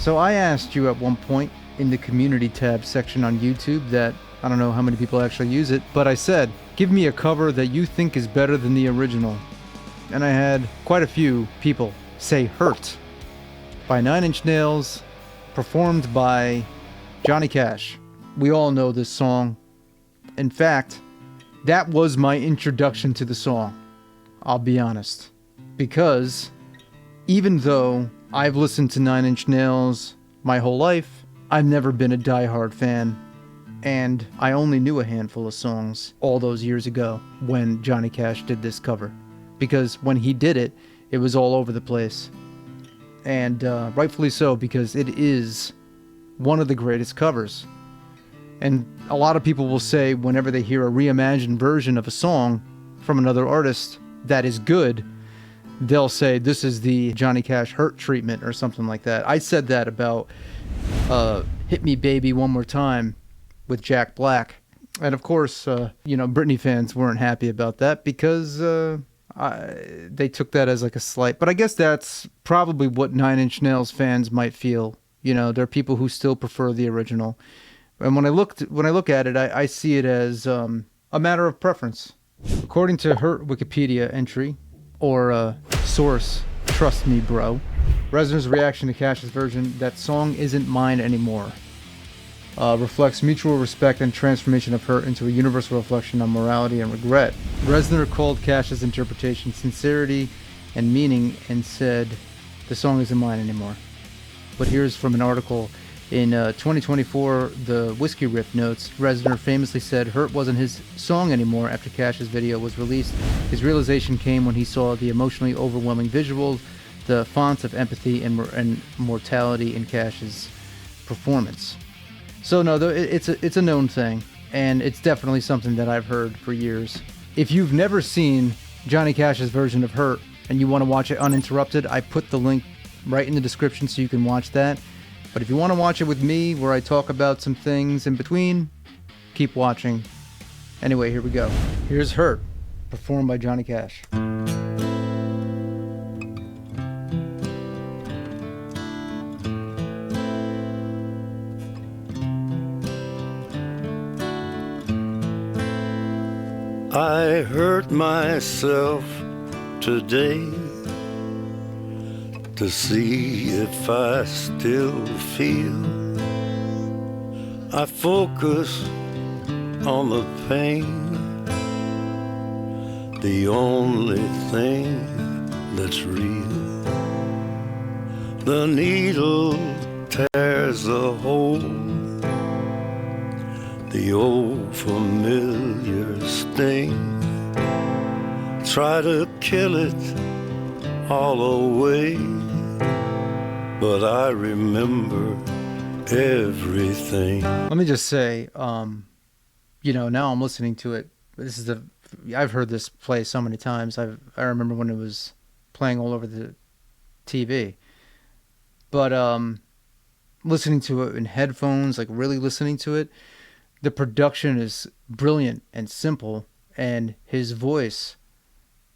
So I asked you at one point in the community tab section on YouTube that, I don't know how many people actually use it, but I said, give me a cover that you think is better than the original. And I had quite a few people say Hurt by 9 Inch Nails, performed by Johnny Cash. We all know this song. In fact, that was my introduction to the song, I'll be honest. Because even though I've listened to 9 Inch Nails my whole life, I've never been a diehard fan. And I only knew a handful of songs all those years ago when Johnny Cash did this cover. Because when he did it, it was all over the place. And rightfully so, because it is one of the greatest covers. And a lot of people will say whenever they hear a reimagined version of a song from another artist that is good, they'll say this is the Johnny Cash Hurt treatment or something like that. I said that about Hit Me Baby One More Time with Jack Black. And of course, Britney fans weren't happy about that because they took that as like a slight. But I guess that's probably what 9 Inch Nails fans might feel. There are people who still prefer the original. And when I look at it, I see it as a matter of preference. According to her Wikipedia entry, or source, trust me, bro, Reznor's reaction to Cash's version, that song isn't mine anymore, reflects mutual respect and transformation of Hurt into a universal reflection on morality and regret. Reznor called Cash's interpretation sincerity and meaning and said, the song isn't mine anymore. But here's from an article in 2024, the Whiskey Riff notes, Reznor famously said Hurt wasn't his song anymore after Cash's video was released. His realization came when he saw the emotionally overwhelming visuals, the fonts of empathy and mortality in Cash's performance. So no, it's a known thing, and it's definitely something that I've heard for years. If you've never seen Johnny Cash's version of Hurt and you want to watch it uninterrupted, I put the link right in the description so you can watch that. But if you want to watch it with me, where I talk about some things in between, keep watching. Anyway, here we go. Here's Hurt, performed by Johnny Cash. I hurt myself today to see if I still feel. I focus on the pain, the only thing that's real. The needle tears a hole, the old familiar sting. Try to kill it all away, but I remember everything. Let me just say, now I'm listening to it. I've heard this play so many times. I remember when it was playing all over the TV. But listening to it in headphones, like really listening to it, the production is brilliant and simple, and his voice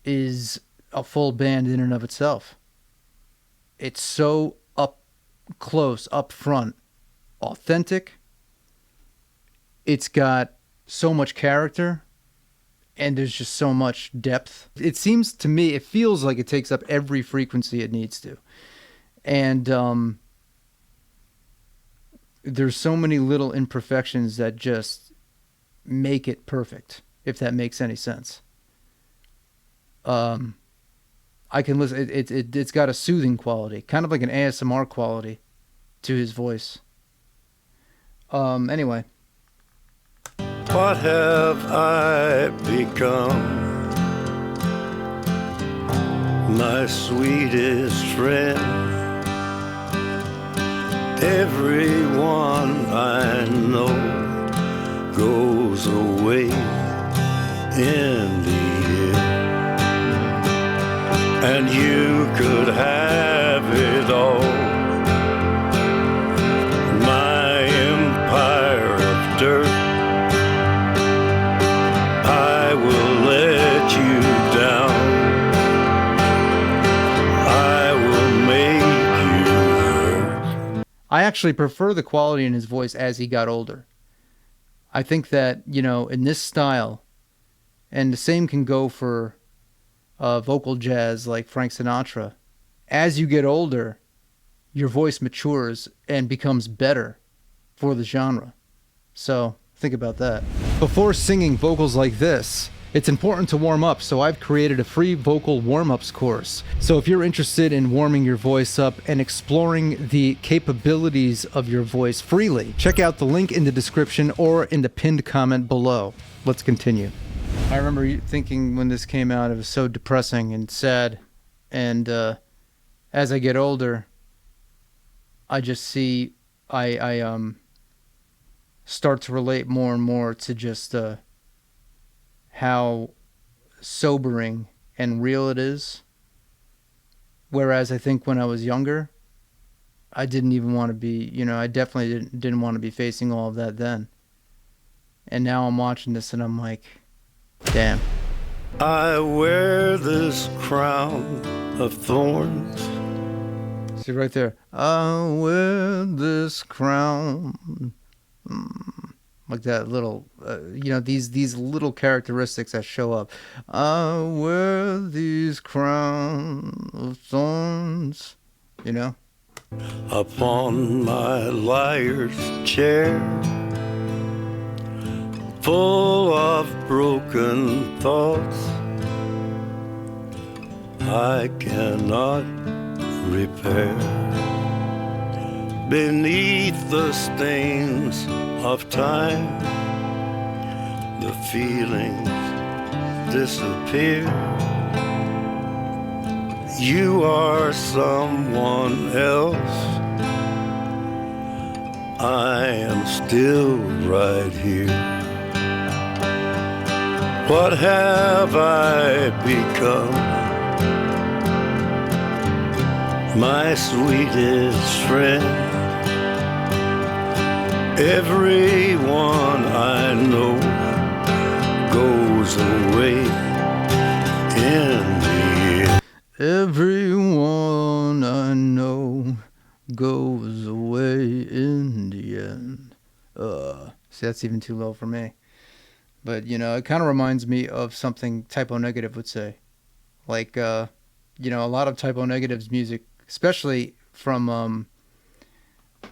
is a full band in and of itself. It's so up close, up front, authentic. It's got so much character, and there's just so much depth. It seems to me, it feels like it takes up every frequency it needs to. And there's so many little imperfections that just make it perfect, if that makes any sense. I can listen. It's got a soothing quality, kind of like an ASMR quality to his voice. Anyway. What have I become? My sweetest friend. Everyone I know goes away in the end. And you could have it all, my empire of dirt. I will let you down, I will make you hurt. I actually prefer the quality in his voice as he got older. I think that, in this style, and the same can go for vocal jazz like Frank Sinatra, as you get older, your voice matures and becomes better for the genre. So think about that. Before singing vocals like this, it's important to warm up, so I've created a free vocal warm-ups course. So if you're interested in warming your voice up and exploring the capabilities of your voice freely, check out the link in the description or in the pinned comment below. Let's continue. I remember thinking when this came out, it was so depressing and sad. And as I get older, I just see I start to relate more and more to just how sobering and real it is. Whereas I think when I was younger, I didn't even want to be, I definitely didn't want to be facing all of that then. And now I'm watching this and I'm like, damn. I wear this crown of thorns. See right there. I wear this crown. Like that little, these little characteristics that show up. I wear these crown of thorns. Upon my liar's chair, full of broken thoughts I cannot repair. Beneath the stains of time, the feelings disappear. You are someone else. I am still right here. What have I become? My sweetest friend. Everyone I know goes away in the end. Everyone I know goes away in the end. See, that's even too low for me. But, it kind of reminds me of something Typo Negative would say. Like, a lot of Typo Negative's music, especially from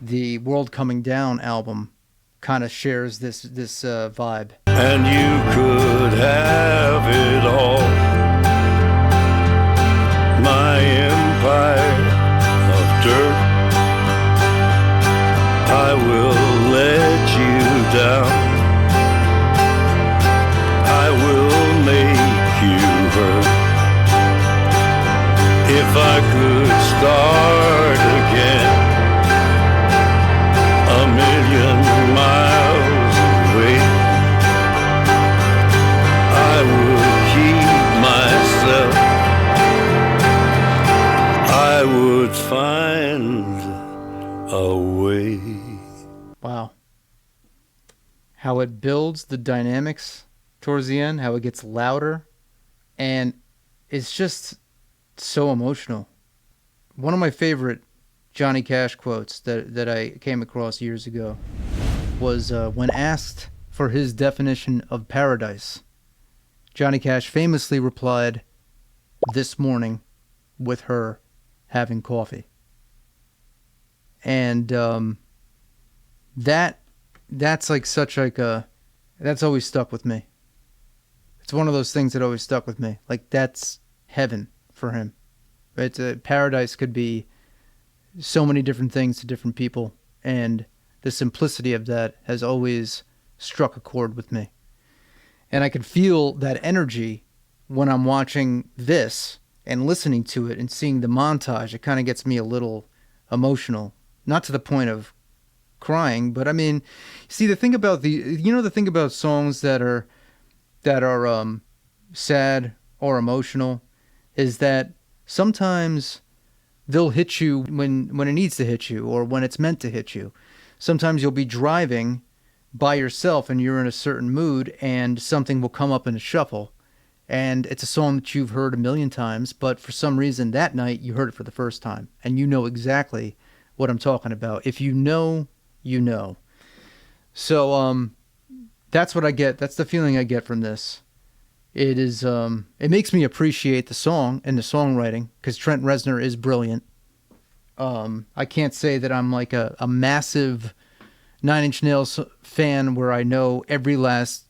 the World Coming Down album, kind of shares this vibe. And you could have it all. My empire of dirt, I will let you down. I will make you hurt. If I could start again, a million miles away, I would keep myself. I would find a way. Wow. How it builds the dynamics towards the end, how it gets louder, and it's just so emotional. One of my favorite Johnny Cash quotes that I came across years ago was when asked for his definition of paradise, Johnny Cash famously replied, "This morning with her having coffee." And that's like such like a, that's always stuck with me. It's one of those things that always stuck with me. Like, that's heaven for him. It's paradise could be so many different things to different people, and the simplicity of that has always struck a chord with me. And I could feel that energy when I'm watching this and listening to it and seeing the montage. It kind of gets me a little emotional, not to the point of crying, but I mean, see, the thing about the thing about songs that are sad or emotional is that sometimes they'll hit you when it needs to hit you, or when it's meant to hit you. Sometimes you'll be driving by yourself and you're in a certain mood, and something will come up in a shuffle, and it's a song that you've heard a million times, but for some reason that night you heard it for the first time, and you know exactly what I'm talking about. If you know, you know. So that's what I get. That's the feeling I get from this. It is it makes me appreciate the song and the songwriting, because Trent Reznor is brilliant. I can't say that I'm like a massive Nine Inch Nails fan where I know every last,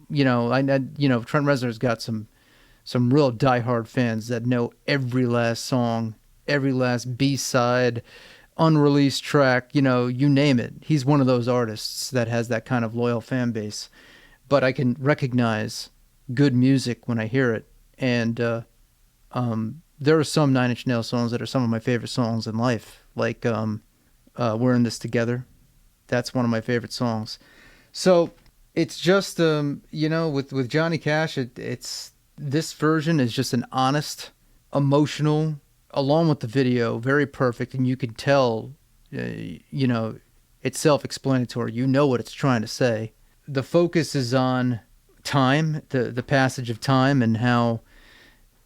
Trent Reznor's got some real diehard fans that know every last song, every last B-side, unreleased track, you name it. He's one of those artists that has that kind of loyal fan base. But I can recognize good music when I hear it. And there are some Nine Inch Nails songs that are some of my favorite songs in life, like We're in This Together. That's one of my favorite songs. So it's just, with Johnny Cash, it's this version is just an honest, emotional, along with the video, very perfect, and you can tell, it's self-explanatory. You know what it's trying to say. The focus is on time, the passage of time, and how,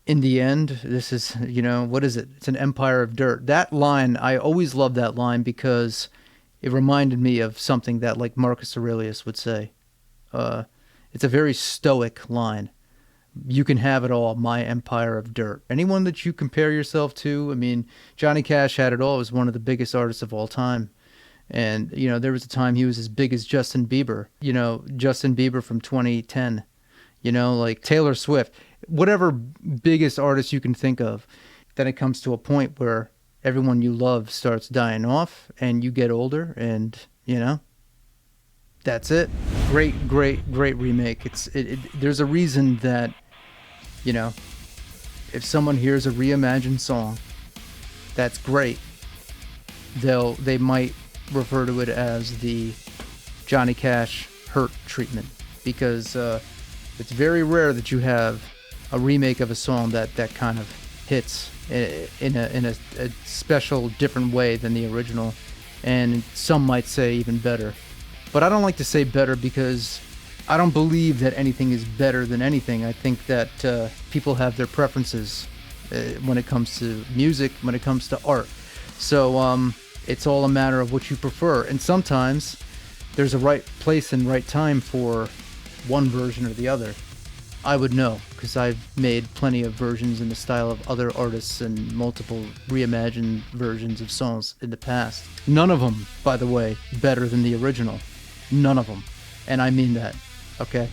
in the end, this is, what is it? It's an empire of dirt. That line, I always loved that line because it reminded me of something that, like, Marcus Aurelius would say. It's a very stoic line. You can have it all, my empire of dirt. Anyone that you compare yourself to, I mean, Johnny Cash had it all. He was one of the biggest artists of all time. And, there was a time he was as big as Justin Bieber. Justin Bieber from 2010. Like Taylor Swift. Whatever biggest artist you can think of. Then it comes to a point where everyone you love starts dying off and you get older and, that's it. Great remake. There's a reason that, if someone hears a reimagined song, that's great. They might refer to it as the Johnny Cash Hurt treatment, because it's very rare that you have a remake of a song that kind of hits in a special, different way than the original, and some might say even better. But I don't like to say better because I don't believe that anything is better than anything. I think that people have their preferences when it comes to music, when it comes to art. So it's all a matter of what you prefer. And sometimes there's a right place and right time for one version or the other. I would know, because I've made plenty of versions in the style of other artists and multiple reimagined versions of songs in the past. None of them, by the way, better than the original. None of them. And I mean that. Okay?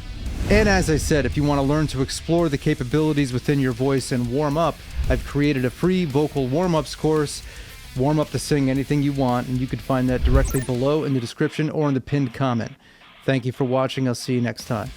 And as I said, if you want to learn to explore the capabilities within your voice and warm up, I've created a free vocal warm-ups course. Warm up to sing anything you want, and you can find that directly below in the description or in the pinned comment. Thank you for watching. I'll see you next time.